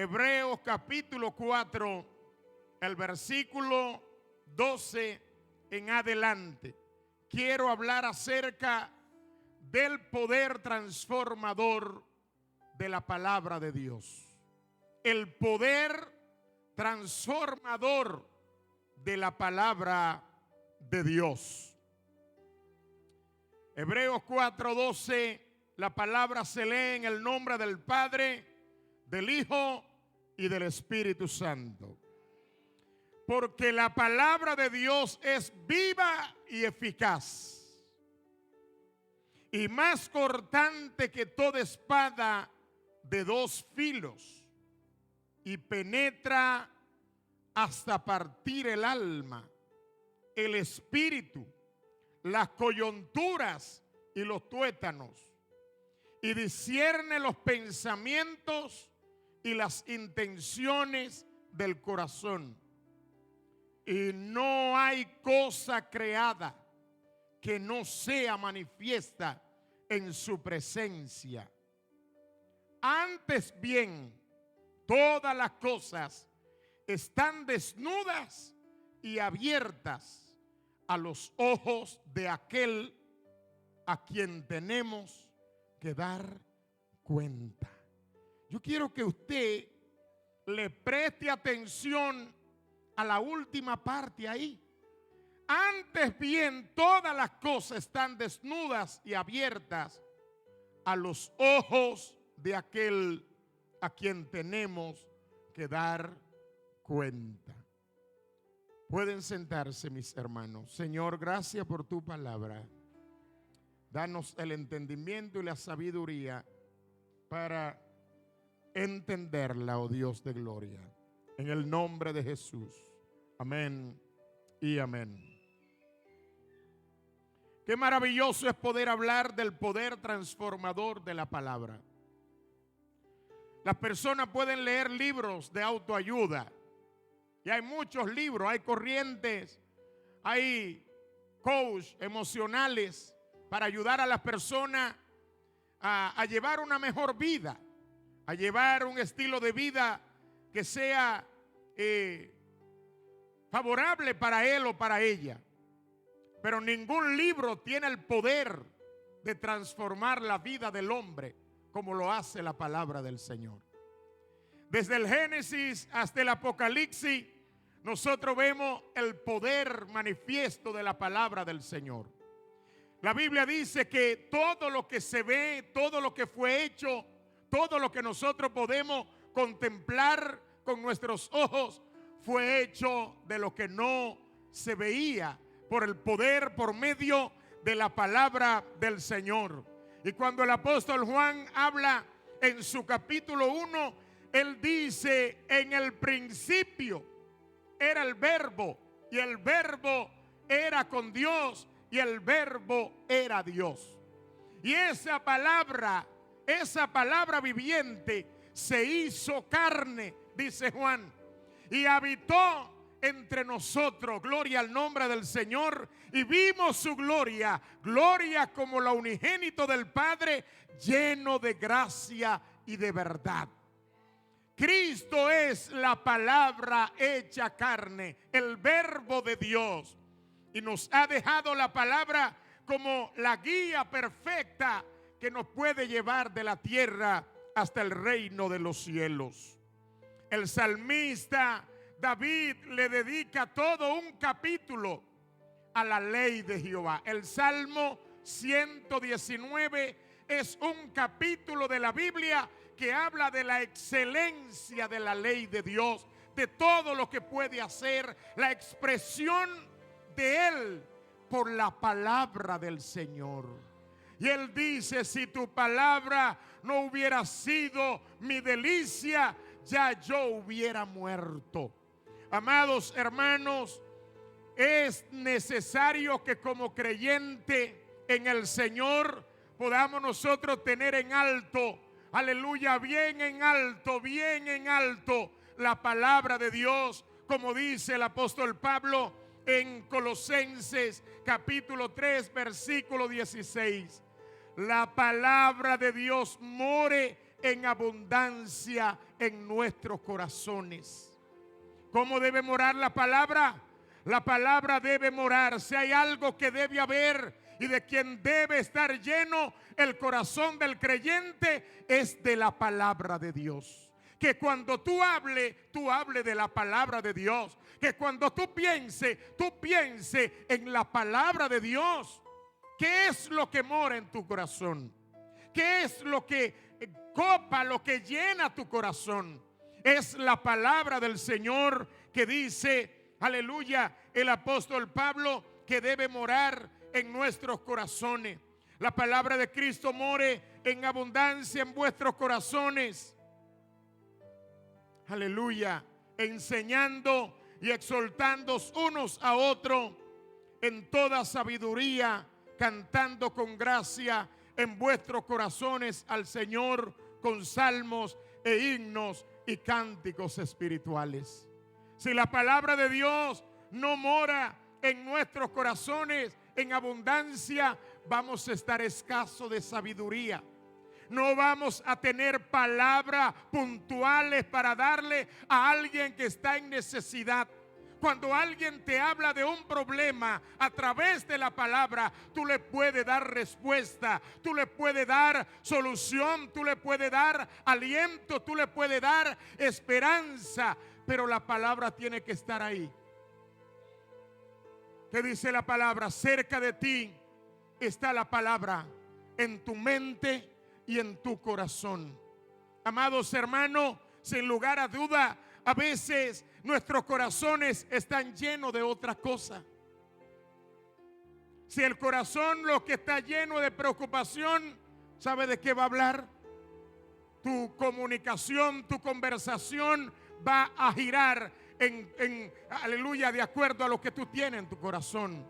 Hebreos capítulo 4, el versículo 12 en adelante. Quiero hablar acerca del poder transformador de la palabra de Dios. El poder transformador de la palabra de Dios. Hebreos 4:12, la palabra se lee en el nombre del Padre, del Hijo y del Espíritu Santo. Porque la palabra de Dios es viva y eficaz, y más cortante que toda espada de dos filos, y penetra hasta partir el alma, el espíritu, las coyunturas y los tuétanos, y discierne los pensamientos y las intenciones del corazón. Y no hay cosa creada que no sea manifiesta en su presencia. Antes bien, todas las cosas están desnudas y abiertas a los ojos de aquel a quien tenemos que dar cuenta. Yo quiero que usted le preste atención a la última parte ahí. Antes bien, todas las cosas están desnudas y abiertas a los ojos de aquel a quien tenemos que dar cuenta. Pueden sentarse, mis hermanos. Señor, gracias por tu palabra. Danos el entendimiento y la sabiduría para entenderla, oh Dios de gloria. En el nombre de Jesús. Amén y amén. Qué maravilloso es poder hablar del poder transformador de la palabra. Las personas pueden leer libros de autoayuda. Y hay muchos libros, hay corrientes, hay coach emocionales para ayudar a las personas a llevar una mejor vida, a llevar un estilo de vida que sea favorable para él o para ella. Pero ningún libro tiene el poder de transformar la vida del hombre como lo hace la palabra del Señor. Desde el Génesis hasta el Apocalipsis, nosotros vemos el poder manifiesto de la palabra del Señor. La Biblia dice que todo lo que se ve, todo lo que fue hecho, todo lo que nosotros podemos contemplar con nuestros ojos, fue hecho de lo que no se veía por el poder, por medio de la palabra del Señor. Y cuando el apóstol Juan habla en su capítulo 1, él dice: en el principio era el verbo, y el verbo era con Dios, y el verbo era Dios. Y esa palabra viviente se hizo carne, dice Juan, y habitó entre nosotros. Gloria al nombre del Señor. Y vimos su gloria, gloria como la unigénito del Padre, lleno de gracia y de verdad. Cristo es la palabra hecha carne, el verbo de Dios. Y nos ha dejado la palabra como la guía perfecta que nos puede llevar de la tierra hasta el reino de los cielos. El salmista David le dedica todo un capítulo a la ley de Jehová. El Salmo 119 es un capítulo de la Biblia que habla de la excelencia de la ley de Dios, de todo lo que puede hacer, la expresión de Él por la palabra del Señor. Y Él dice: si tu palabra no hubiera sido mi delicia, ya yo hubiera muerto. Amados hermanos, es necesario que como creyente en el Señor podamos nosotros tener en alto, aleluya, bien en alto, la palabra de Dios, como dice el apóstol Pablo en Colosenses capítulo 3, versículo 16. La palabra de Dios more en abundancia en nuestros corazones. ¿Cómo debe morar la palabra? La palabra debe morar. Si hay algo que debe haber y de quien debe estar lleno el corazón del creyente, es de la palabra de Dios. Que cuando tú hables de la palabra de Dios. Que cuando tú pienses en la palabra de Dios. ¿Qué es lo que mora en tu corazón? ¿Qué es lo que copa, lo que llena tu corazón? Es la palabra del Señor que dice, aleluya, el apóstol Pablo, que debe morar en nuestros corazones. La palabra de Cristo more en abundancia en vuestros corazones. Aleluya, enseñando y exhortando unos a otros en toda sabiduría, cantando con gracia en vuestros corazones al Señor con salmos e himnos y cánticos espirituales. Si la palabra de Dios no mora en nuestros corazones en abundancia, vamos a estar escasos de sabiduría. No vamos a tener palabras puntuales para darle a alguien que está en necesidad. Cuando alguien te habla de un problema a través de la palabra, tú le puedes dar respuesta, tú le puedes dar solución, tú le puedes dar aliento, tú le puedes dar esperanza, pero la palabra tiene que estar ahí. ¿Qué dice la palabra? Cerca de ti está la palabra, en tu mente y en tu corazón. Amados hermanos, sin lugar a duda, a veces nuestros corazones están llenos de otra cosa. Si el corazón lo que está lleno de preocupación, ¿sabe de qué va a hablar? Tu comunicación, tu conversación va a girar aleluya, de acuerdo a lo que tú tienes en tu corazón.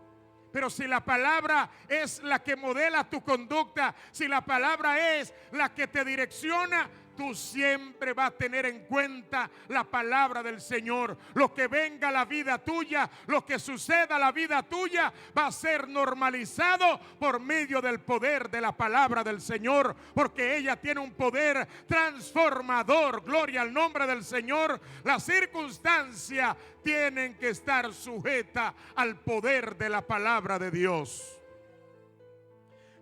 Pero si la palabra es la que modela tu conducta, si la palabra es la que te direcciona, tú siempre vas a tener en cuenta la palabra del Señor. Lo que venga a la vida tuya, lo que suceda a la vida tuya, va a ser normalizado por medio del poder de la palabra del Señor, porque ella tiene un poder transformador. Gloria al nombre del Señor. Las circunstancias tienen que estar sujetas al poder de la palabra de Dios.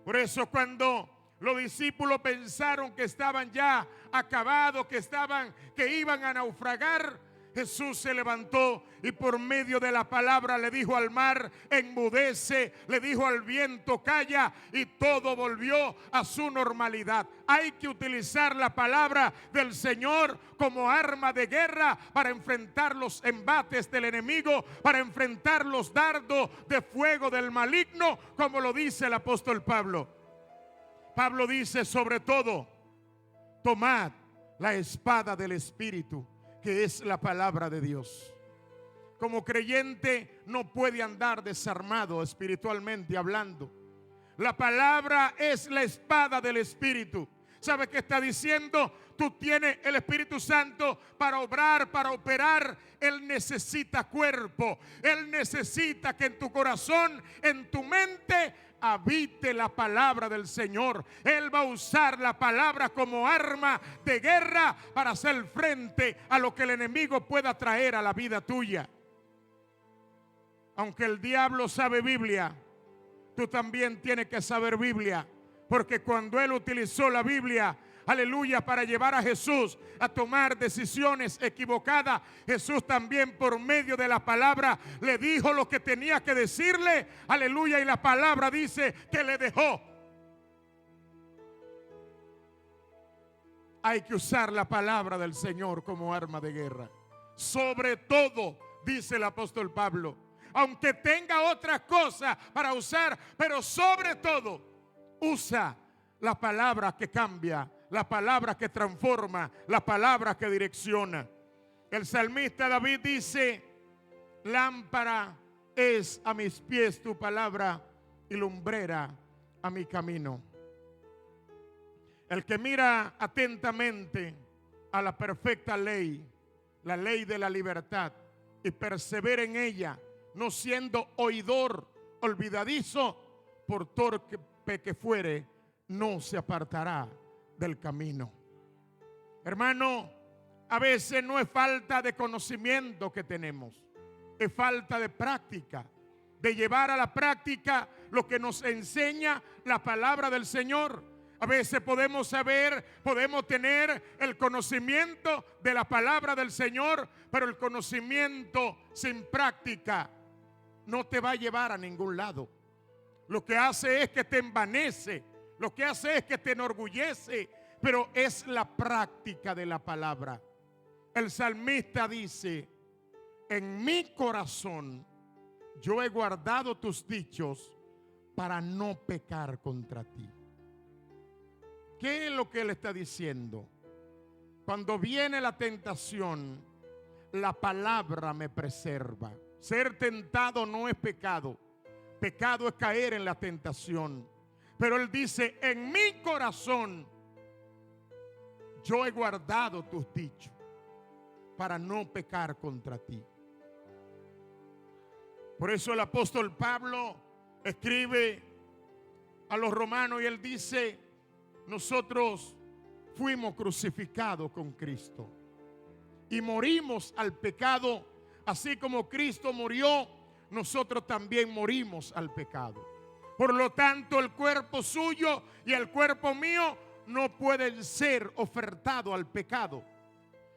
Por eso cuando los discípulos pensaron que estaban ya acabados, que iban a naufragar, Jesús se levantó y por medio de la palabra le dijo al mar, enmudece, le dijo al viento, calla, y todo volvió a su normalidad. Hay que utilizar la palabra del Señor como arma de guerra para enfrentar los embates del enemigo, para enfrentar los dardos de fuego del maligno, como lo dice el apóstol Pablo. Pablo dice, sobre todo, tomad la espada del Espíritu, que es la palabra de Dios. Como creyente no puede andar desarmado espiritualmente hablando. La palabra es la espada del Espíritu. ¿Sabe qué está diciendo? Tú tienes el Espíritu Santo para obrar, para operar. Él necesita cuerpo. Él necesita que en tu corazón, en tu mente, habite la palabra del Señor. Él va a usar la palabra como arma de guerra para hacer frente a lo que el enemigo pueda traer a la vida tuya. Aunque el diablo sabe Biblia, tú también tienes que saber Biblia, porque cuando él utilizó la Biblia, aleluya, para llevar a Jesús a tomar decisiones equivocadas, Jesús también por medio de la palabra le dijo lo que tenía que decirle, aleluya, y la palabra dice que le dejó. Hay que usar la palabra del Señor como arma de guerra. Sobre todo, dice el apóstol Pablo, aunque tenga otras cosas para usar, pero sobre todo, usa la palabra que cambia, la palabra que transforma, la palabra que direcciona. El salmista David dice, lámpara es a mis pies tu palabra y lumbrera a mi camino. El que mira atentamente a la perfecta ley, la ley de la libertad, y persevera en ella, no siendo oidor olvidadizo, por torpe que fuere, no se apartará del camino. Hermano, A veces no es falta de conocimiento que tenemos, es falta de práctica, de llevar a la práctica lo que nos enseña la palabra del Señor. A veces podemos saber, podemos tener el conocimiento de la palabra del Señor, pero el conocimiento sin práctica no te va a llevar a ningún lado. Lo que hace es que te envanece, lo que hace es que te enorgullece, pero es la práctica de la palabra. El salmista dice: en mi corazón yo he guardado tus dichos para no pecar contra ti. ¿Qué es lo que él está diciendo? Cuando viene la tentación, la palabra me preserva. Ser tentado no es pecado. Pecado es caer en la tentación. Pero él dice: en mi corazón yo he guardado tus dichos para no pecar contra ti. Por eso el apóstol Pablo escribe a los romanos y él dice: nosotros fuimos crucificados con Cristo y morimos al pecado, así como Cristo murió, nosotros también morimos al pecado. Por lo tanto, el cuerpo suyo y el cuerpo mío no pueden ser ofertados al pecado,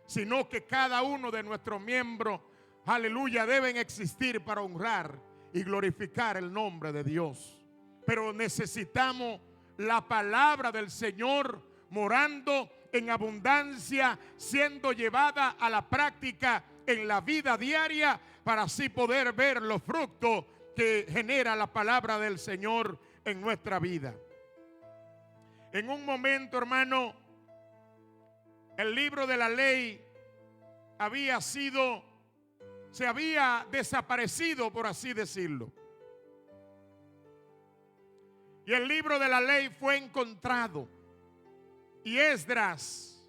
sino que cada uno de nuestros miembros, aleluya, deben existir para honrar y glorificar el nombre de Dios. Pero necesitamos la palabra del Señor morando en abundancia, siendo llevada a la práctica en la vida diaria, para así poder ver los frutos que genera la palabra del Señor en nuestra vida. En un momento, hermano, el libro de la ley se había desaparecido, por así decirlo. Y el libro de la ley fue encontrado. Y Esdras,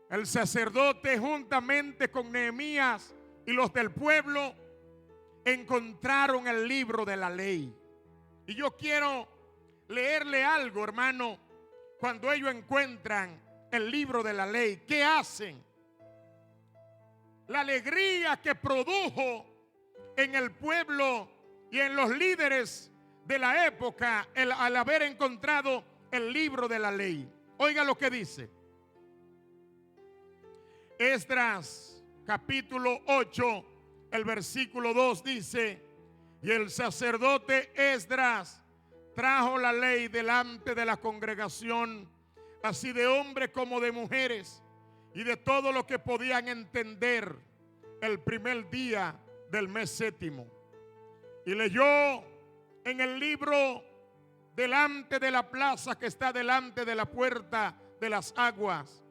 el sacerdote, juntamente con Nehemías y los del pueblo, encontraron el libro de la ley. Y yo quiero leerle algo, hermano. Cuando ellos encuentran el libro de la ley, ¿qué hacen? La alegría que produjo en el pueblo y en los líderes de la época al haber encontrado el libro de la ley. Oiga lo que dice Esdras capítulo 8, el versículo 2 dice: y el sacerdote Esdras trajo la ley delante de la congregación, así de hombres como de mujeres, y de todo lo que podían entender, el primer día del mes séptimo. Y leyó en el libro delante de la plaza que está delante de la puerta de las aguas,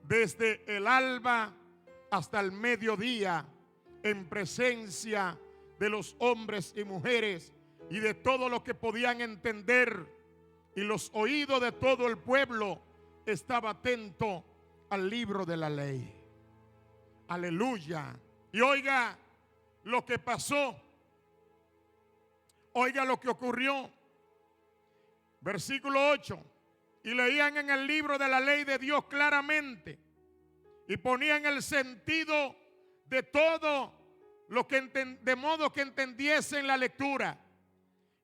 desde el alba hasta el mediodía, en presencia de los hombres y mujeres y de todo lo que podían entender, y los oídos de todo el pueblo estaba atento al libro de la ley. Aleluya. Y oiga lo que pasó, oiga lo que ocurrió. Versículo 8: y leían en el libro de la ley de Dios claramente, y ponían el sentido de todo lo que de modo que entendiesen la lectura.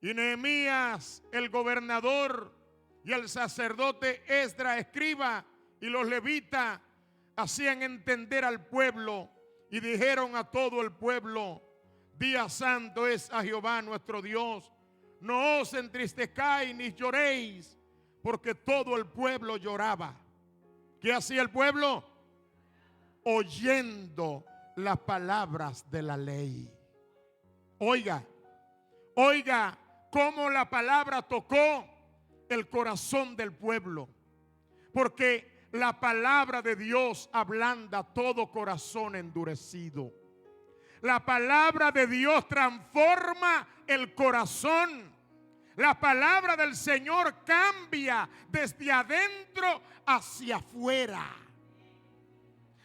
Y Nehemías, el gobernador, y el sacerdote Esdras, escriba, y los levitas hacían entender al pueblo, y dijeron a todo el pueblo: día santo es a Jehová nuestro Dios, no os entristezcáis ni lloréis, porque todo el pueblo lloraba. ¿Qué hacía el pueblo? Oyendo las palabras de la ley. Oiga, oiga cómo la palabra tocó el corazón del pueblo, porque la palabra de Dios ablanda todo corazón endurecido. La palabra de Dios transforma el corazón. La palabra del Señor cambia desde adentro hacia afuera.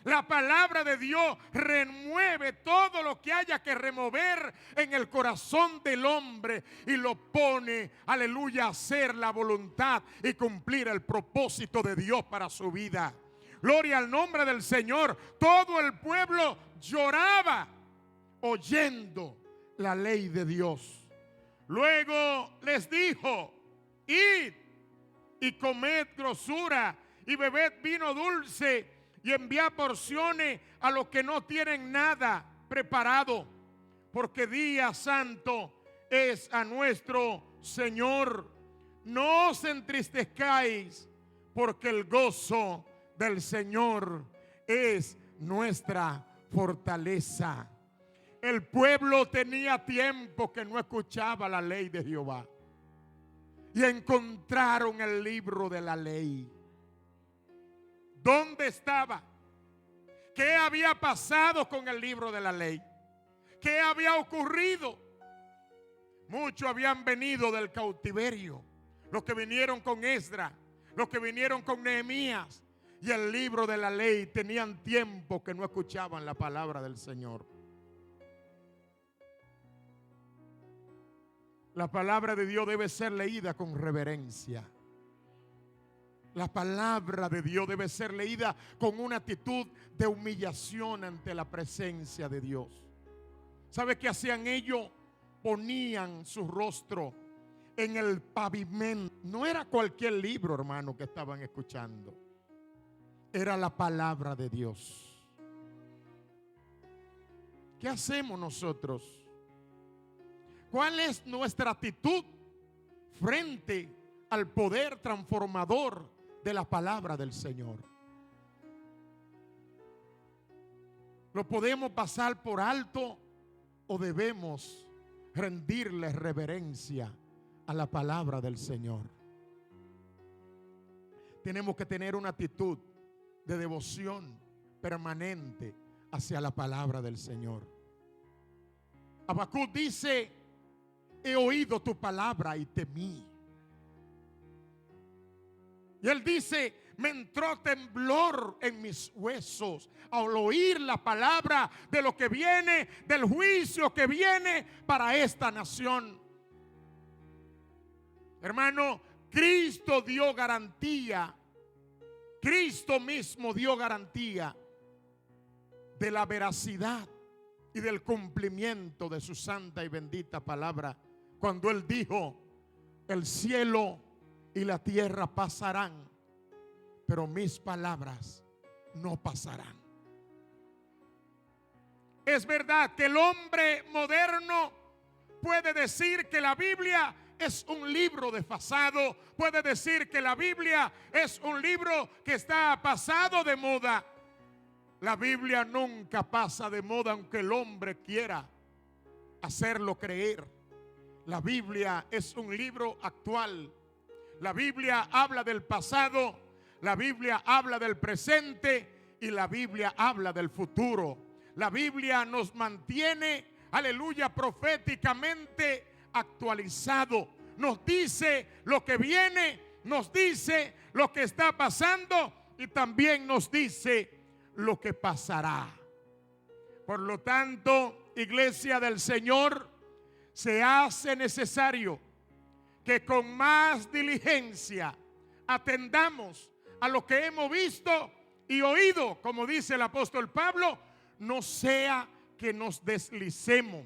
La palabra de Dios remueve todo lo que haya que remover en el corazón del hombre y lo pone, aleluya, a hacer la voluntad y cumplir el propósito de Dios para su vida. Gloria al nombre del Señor. Todo el pueblo lloraba oyendo la ley de Dios. Luego les dijo: id y comed grosura y bebed vino dulce y enviad porciones a los que no tienen nada preparado, porque día santo es a nuestro Señor. No os entristezcáis, porque el gozo del Señor es nuestra fortaleza. El pueblo tenía tiempo que no escuchaba la ley de Jehová y encontraron el libro de la ley. ¿Dónde estaba? ¿Qué había pasado con el libro de la ley? ¿Qué había ocurrido? Muchos habían venido del cautiverio, los que vinieron con Esdras, los que vinieron con Nehemías, y el libro de la ley tenían tiempo que no escuchaban la palabra del Señor. La palabra de Dios debe ser leída con reverencia. La palabra de Dios debe ser leída con una actitud de humillación ante la presencia de Dios. ¿Sabe qué hacían ellos? Ponían su rostro en el pavimento. No era cualquier libro, hermano, que estaban escuchando. Era la palabra de Dios. ¿Qué hacemos nosotros? ¿Cuál es nuestra actitud frente al poder transformador de la palabra del Señor? ¿Lo podemos pasar por alto o debemos rendirle reverencia a la palabra del Señor? Tenemos que tener una actitud de devoción permanente hacia la palabra del Señor. Habacuc dice: he oído tu palabra y temí. Y él dice: me entró temblor en mis huesos al oír la palabra de lo que viene, del juicio que viene para esta nación. Hermano, Cristo dio garantía. Cristo mismo dio garantía de la veracidad y del cumplimiento de su santa y bendita palabra, cuando Él dijo: el cielo y la tierra pasarán, pero mis palabras no pasarán. Es verdad que el hombre moderno puede decir que la Biblia es un libro desfasado, puede decir que la Biblia es un libro que está pasado de moda. La Biblia nunca pasa de moda, aunque el hombre quiera hacerlo creer. La Biblia es un libro actual. La Biblia habla del pasado, la Biblia habla del presente y la Biblia habla del futuro. La Biblia nos mantiene, aleluya, proféticamente actualizado. Nos dice lo que viene, nos dice lo que está pasando y también nos dice lo que pasará. Por lo tanto, iglesia del Señor, se hace necesario que con más diligencia atendamos a lo que hemos visto y oído, como dice el apóstol Pablo, no sea que nos deslicemos.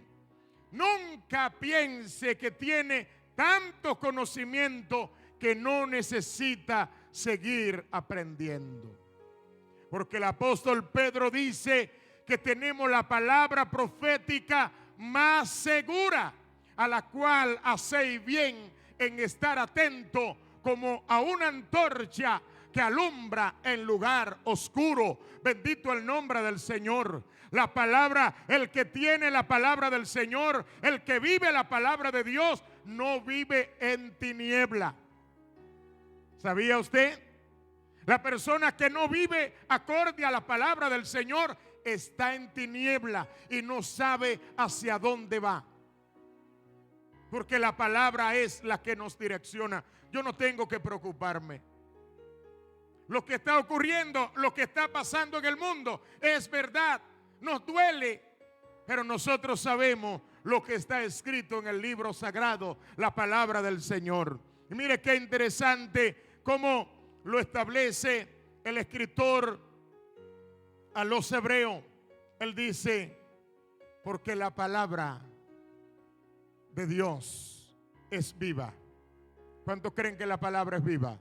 Nunca piense que tiene tanto conocimiento que no necesita seguir aprendiendo. Porque el apóstol Pedro dice que tenemos la palabra profética más segura, a la cual hacéis bien en estar atento como a una antorcha que alumbra en lugar oscuro. Bendito el nombre del Señor. La palabra, el que tiene la palabra del Señor, el que vive la palabra de Dios, no vive en tiniebla. ¿Sabía usted? La persona que no vive acorde a la palabra del Señor está en tiniebla y no sabe hacia dónde va. Porque la palabra es la que nos direcciona. Yo no tengo que preocuparme. Lo que está ocurriendo, lo que está pasando en el mundo es verdad. Nos duele, pero nosotros sabemos lo que está escrito en el libro sagrado, la palabra del Señor. Y mire qué interesante cómo lo establece el escritor a los hebreos, él dice, porque la palabra de Dios es viva. ¿Cuántos creen que la palabra es viva?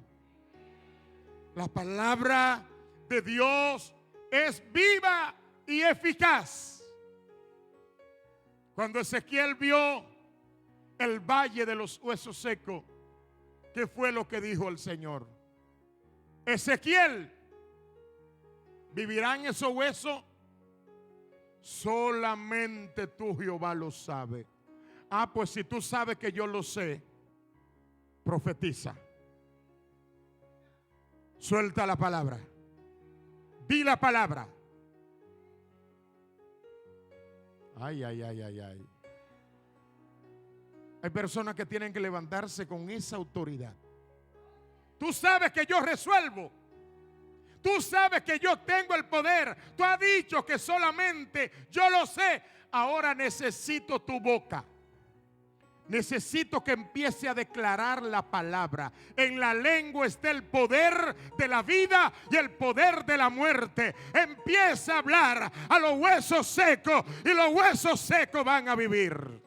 La palabra de Dios es viva y eficaz. Cuando Ezequiel vio el valle de los huesos secos, ¿qué fue lo que dijo el Señor? Ezequiel, ¿vivirán esos huesos? Solamente tú, Jehová, lo sabes. Ah, pues si tú sabes que yo lo sé, profetiza. Suelta la palabra. Di la palabra. Ay, ay, ay, ay, ay. Hay personas que tienen que levantarse con esa autoridad. Tú sabes que yo resuelvo. Tú sabes que yo tengo el poder. Tú has dicho que solamente yo lo sé. Ahora necesito tu boca. Necesito que empiece a declarar la palabra. En la lengua está el poder de la vida y el poder de la muerte. Empieza a hablar a los huesos secos y los huesos secos van a vivir.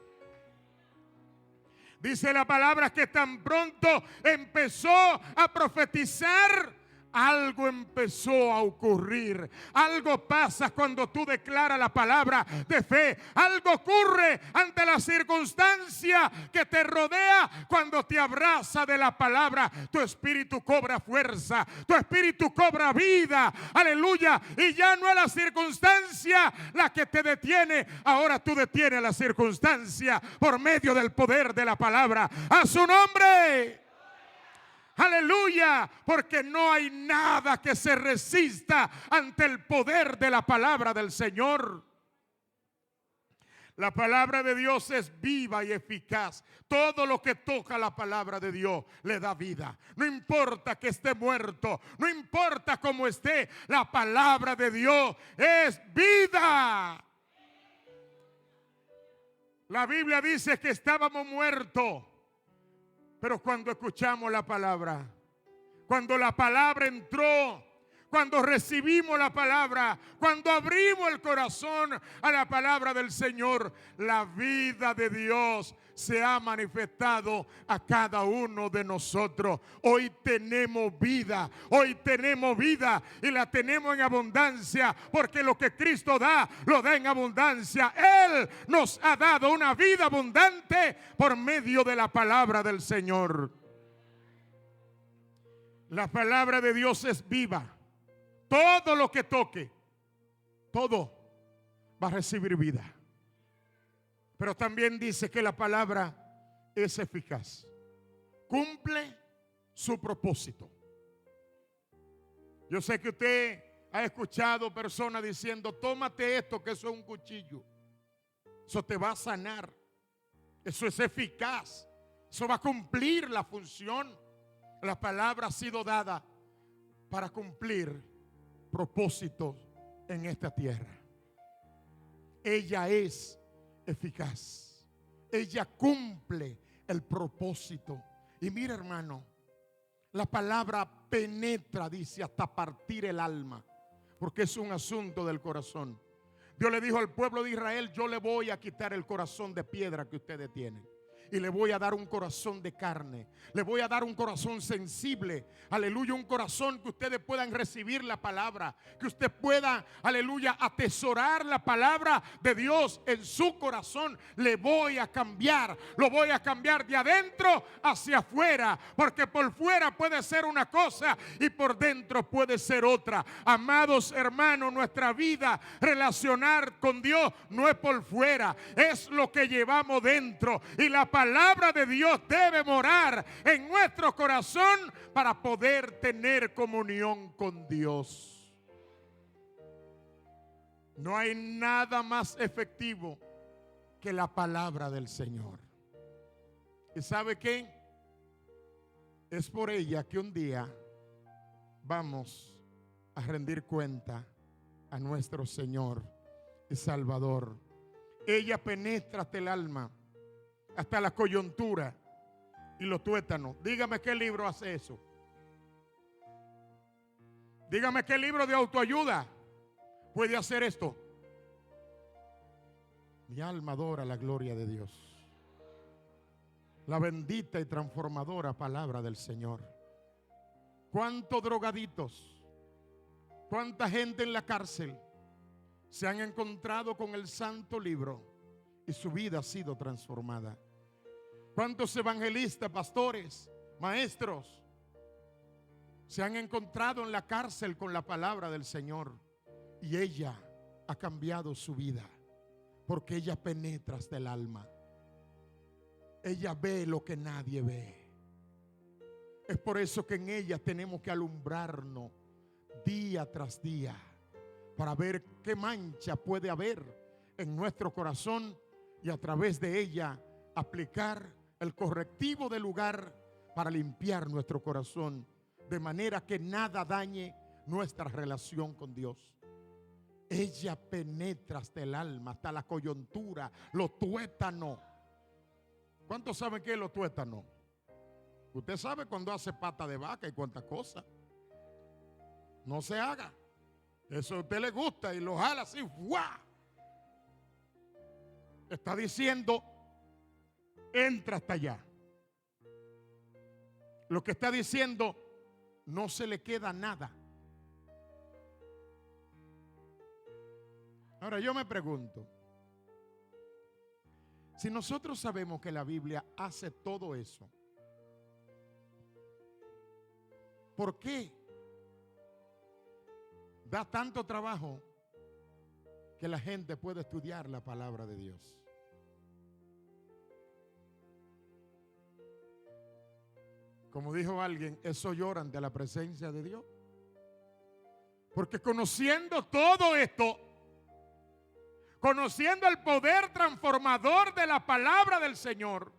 Dice la palabra que tan pronto empezó a profetizar, algo empezó a ocurrir. Algo pasa cuando tú declaras la palabra de fe. Algo ocurre ante la circunstancia que te rodea. Cuando te abraza de la palabra, tu espíritu cobra fuerza, tu espíritu cobra vida. Aleluya. Y ya no es la circunstancia la que te detiene. Ahora tú detienes a la circunstancia por medio del poder de la palabra. A su nombre. Aleluya, porque no hay nada que se resista ante el poder de la palabra del Señor. La palabra de Dios es viva y eficaz. Todo lo que toca la palabra de Dios le da vida. No importa que esté muerto, no importa cómo esté, la palabra de Dios es vida. La Biblia dice que estábamos muertos. Pero cuando escuchamos la palabra, cuando la palabra entró, cuando recibimos la palabra, cuando abrimos el corazón a la palabra del Señor, la vida de Dios se ha manifestado a cada uno de nosotros. Hoy tenemos vida y la tenemos en abundancia, porque lo que Cristo da, lo da en abundancia. Él nos ha dado una vida abundante por medio de la palabra del Señor. La palabra de Dios es viva. Todo lo que toque, todo va a recibir vida. Pero también dice que la palabra es eficaz. Cumple su propósito. Yo sé que usted ha escuchado personas diciendo, tómate esto, que eso es un cuchillo. Eso te va a sanar. Eso es eficaz. Eso va a cumplir la función. La palabra ha sido dada para cumplir propósitos en esta tierra. Ella es eficaz. Ella cumple el propósito. Y mira, hermano, la palabra penetra, dice, hasta partir el alma, porque es un asunto del corazón. Dios le dijo al pueblo de Israel, yo le voy a quitar el corazón de piedra que ustedes tienen y le voy a dar un corazón de carne. Le voy a dar un corazón sensible. Aleluya, un corazón que ustedes puedan recibir la palabra. Que usted pueda, aleluya, atesorar la palabra de Dios en su corazón. Le voy a cambiar. Lo voy a cambiar de adentro hacia afuera. Porque por fuera puede ser una cosa y por dentro puede ser otra. Amados hermanos, nuestra vida relacionar con Dios no es por fuera. Es lo que llevamos dentro. Y la palabra de Dios debe morar en nuestro corazón para poder tener comunión con Dios. No hay nada más efectivo que la palabra del Señor. ¿Y sabe qué? Es por ella que un día vamos a rendir cuenta a nuestro Señor y Salvador. Ella penetra hasta el alma, hasta la coyuntura y los tuétanos. Dígame qué libro hace eso. Dígame qué libro de autoayuda puede hacer esto. Mi alma adora la gloria de Dios. La bendita y transformadora palabra del Señor. ¿Cuántos drogaditos, cuánta gente en la cárcel se han encontrado con el santo libro y su vida ha sido transformada? ¿Cuántos evangelistas, pastores, maestros se han encontrado en la cárcel con la palabra del Señor y ella ha cambiado su vida? Porque ella penetra hasta el alma. Ella ve lo que nadie ve. Es por eso que en ella tenemos que alumbrarnos día tras día para ver qué mancha puede haber en nuestro corazón y a través de ella aplicar el correctivo del lugar para limpiar nuestro corazón de manera que nada dañe nuestra relación con Dios. Ella penetra hasta el alma, hasta la coyuntura, los tuétanos. ¿Cuántos saben qué es los tuétanos? Usted sabe cuando hace pata de vaca y cuántas cosas. No se haga. Eso a usted le gusta y lo jala así. ¡Guau! Está diciendo, entra hasta allá. Lo que está diciendo, no se le queda nada. Ahora yo me pregunto, si nosotros sabemos que la Biblia hace todo eso, ¿por qué da tanto trabajo que la gente pueda estudiar la palabra de Dios? Como dijo alguien, eso lloran de la presencia de Dios. Porque conociendo todo esto, conociendo el poder transformador de la palabra del Señor,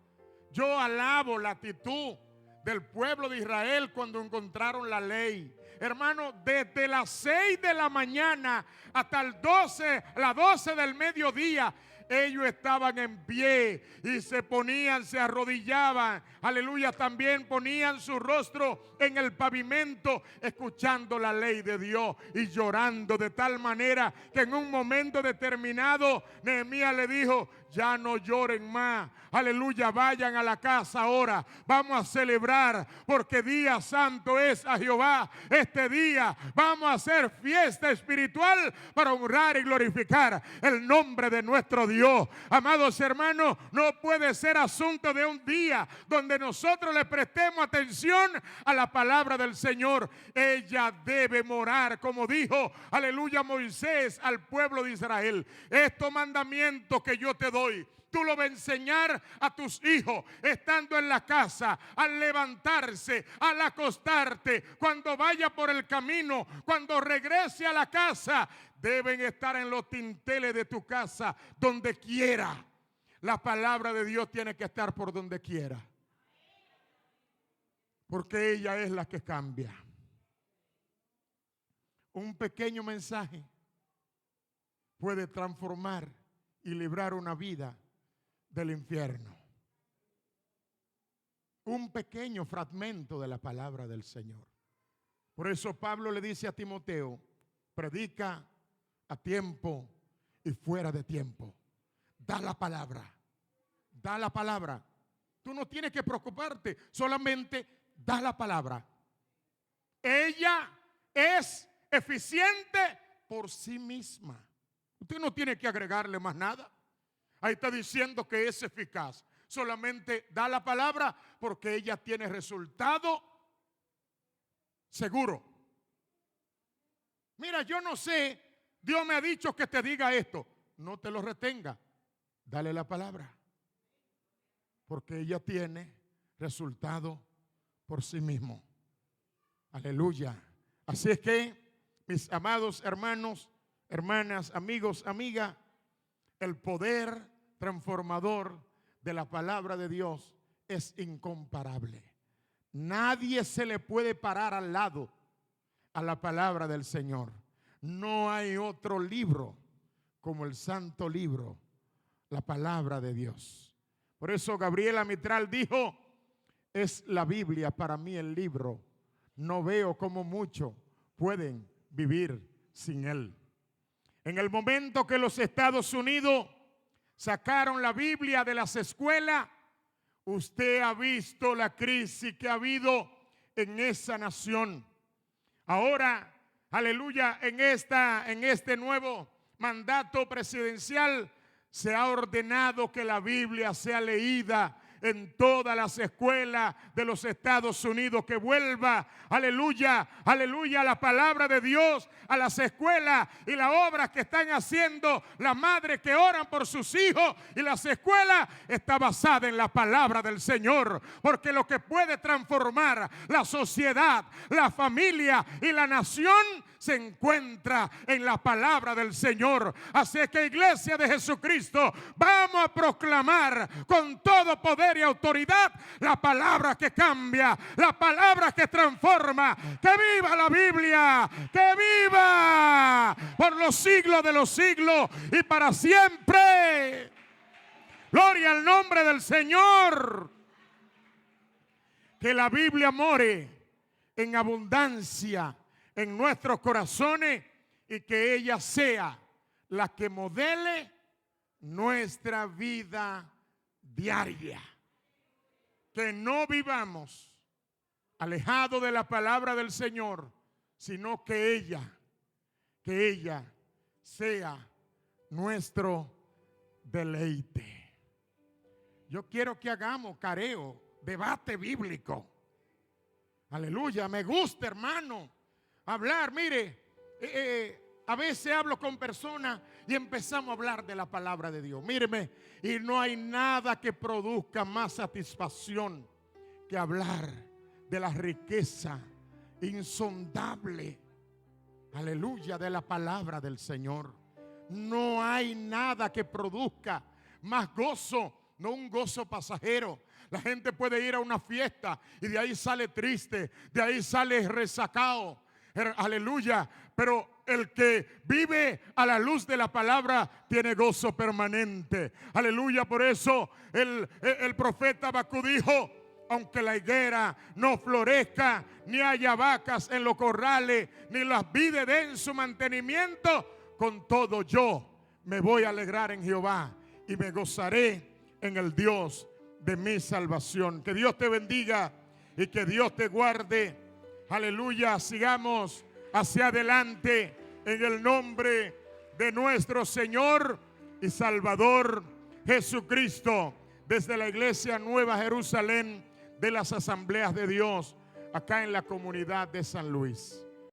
yo alabo la actitud del pueblo de Israel cuando encontraron la ley. Hermano, desde las 6 de la mañana hasta las 12 del mediodía, ellos estaban en pie y se ponían, se arrodillaban, aleluya, también ponían su rostro en el pavimento escuchando la ley de Dios y llorando de tal manera que en un momento determinado Nehemías le dijo: ya no lloren más, aleluya, vayan a la casa ahora, vamos a celebrar porque día santo es a Jehová. Este día vamos a hacer fiesta espiritual para honrar y glorificar el nombre de nuestro Dios. Amados hermanos, no puede ser asunto de un día donde nosotros le prestemos atención a la palabra del Señor. Ella debe morar, como dijo, aleluya, Moisés al pueblo de Israel: estos mandamientos que yo te doy, tú lo vas a enseñar a tus hijos estando en la casa, al levantarse, al acostarte, cuando vaya por el camino, cuando regrese a la casa. Deben estar en los tinteles de tu casa, donde quiera. La palabra de Dios tiene que estar por donde quiera, porque ella es la que cambia. Un pequeño mensaje puede transformar y librar una vida del infierno. Un pequeño fragmento de la palabra del Señor. Por eso Pablo le dice a Timoteo: predica a tiempo y fuera de tiempo. Da la palabra. Da la palabra. Tú no tienes que preocuparte, solamente da la palabra. Ella es eficiente por sí misma. Usted no tiene que agregarle más nada. Ahí está diciendo que es eficaz. Solamente da la palabra porque ella tiene resultado seguro. Mira, yo no sé, Dios me ha dicho que te diga esto. No te lo retenga. Dale la palabra. Porque ella tiene resultado por sí mismo. Aleluya. Así es que, mis amados hermanos, hermanas, amigos, amigas, el poder transformador de la palabra de Dios es incomparable. Nadie se le puede parar al lado a la palabra del Señor. No hay otro libro como el santo libro, la palabra de Dios. Por eso Gabriela Mitral dijo: es la Biblia para mí el libro. No veo cómo muchos pueden vivir sin él. En el momento que los Estados Unidos sacaron la Biblia de las escuelas, usted ha visto la crisis que ha habido en esa nación. Ahora, aleluya, en este nuevo mandato presidencial se ha ordenado que la Biblia sea leída en todas las escuelas de los Estados Unidos, que vuelva, aleluya, aleluya, la palabra de Dios a las escuelas, y las obras que están haciendo las madres que oran por sus hijos y las escuelas está basada en la palabra del Señor, porque lo que puede transformar la sociedad, la familia y la nación se encuentra en la palabra del Señor. Así que, iglesia de Jesucristo, vamos a proclamar con todo poder y autoridad la palabra que cambia, la palabra que transforma. ¡Que viva la Biblia! ¡Que viva por los siglos de los siglos y para siempre! ¡Gloria al nombre del Señor! Que la Biblia more en abundancia en nuestros corazones y que ella sea la que modele nuestra vida diaria. Que no vivamos alejados de la palabra del Señor, sino que ella sea nuestro deleite. Yo quiero que hagamos careo, debate bíblico. Aleluya, me gusta, hermano, hablar. Mire, a veces hablo con personas y empezamos a hablar de la palabra de Dios. Míreme, y no hay nada que produzca más satisfacción que hablar de la riqueza insondable, aleluya, de la palabra del Señor. No hay nada que produzca más gozo, no un gozo pasajero. La gente puede ir a una fiesta y de ahí sale triste, de ahí sale resacado, aleluya, pero el que vive a la luz de la palabra tiene gozo permanente, aleluya. Por eso el profeta Habacuc dijo: aunque la higuera no florezca, ni haya vacas en los corrales, ni las vides den su mantenimiento, con todo yo me voy a alegrar en Jehová y me gozaré en el Dios de mi salvación. Que Dios te bendiga y que Dios te guarde. Aleluya, sigamos hacia adelante en el nombre de nuestro Señor y Salvador Jesucristo, desde la iglesia Nueva Jerusalén de las Asambleas de Dios, acá en la comunidad de San Luis.